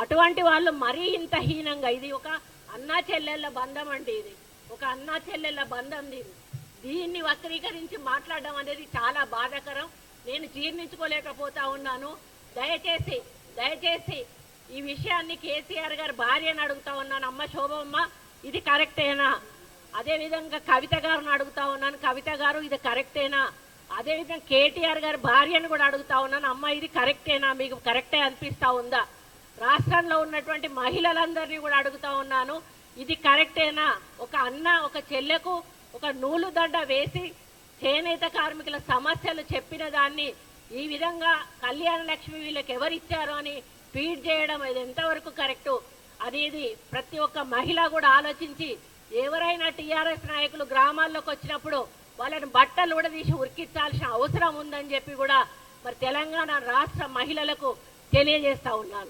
అటువంటి వాళ్ళు మరీ ఇంత హీనంగా, ఇది ఒక అన్నా చెల్లెళ్ళ బంధం అండి, ఇది ఒక అన్నా చెల్లెళ్ళ బంధం. దీన్ని వక్రీకరించి మాట్లాడడం అనేది చాలా బాధాకరం. నేను జీర్ణించుకోలేకపోతా ఉన్నాను. దయచేసి దయచేసి ఈ విషయాన్ని కేసీఆర్ గారి భార్యను అడుగుతా ఉన్నాను, అమ్మ శోభమ్మ ఇది కరెక్టేనా? అదేవిధంగా కవిత గారిని అడుగుతా ఉన్నాను, కవిత గారు ఇది కరెక్టేనా? అదేవిధంగా కేటీఆర్ గారి భార్యను కూడా అడుగుతా ఉన్నాను, అమ్మ ఇది కరెక్టేనా, మీకు కరెక్టే అనిపిస్తా ఉందా? రాష్ట్రంలో ఉన్నటువంటి మహిళలందరినీ కూడా అడుగుతా ఉన్నాను, ఇది కరెక్టేనా? ఒక అన్న ఒక చెల్లెకు ఒక నూలు దండ వేసి చేనేత కార్మికుల సమస్యలు చెప్పిన దాన్ని ఈ విధంగా కళ్యాణ లక్ష్మి వీళ్ళకి ఎవరిచ్చారు అని ఫీడ్ చేయడం ఇది ఎంతవరకు కరెక్టు అనేది ప్రతి ఒక్క మహిళ కూడా ఆలోచించి, ఎవరైనా టీఆర్ఎస్ నాయకులు గ్రామాల్లోకి వచ్చినప్పుడు వాళ్ళని బట్టలు కూడా తీసి ఉరికించాల్సిన అవసరం ఉందని చెప్పి కూడా మరి తెలంగాణ రాష్ట్ర మహిళలకు తెలియజేస్తా ఉన్నాను.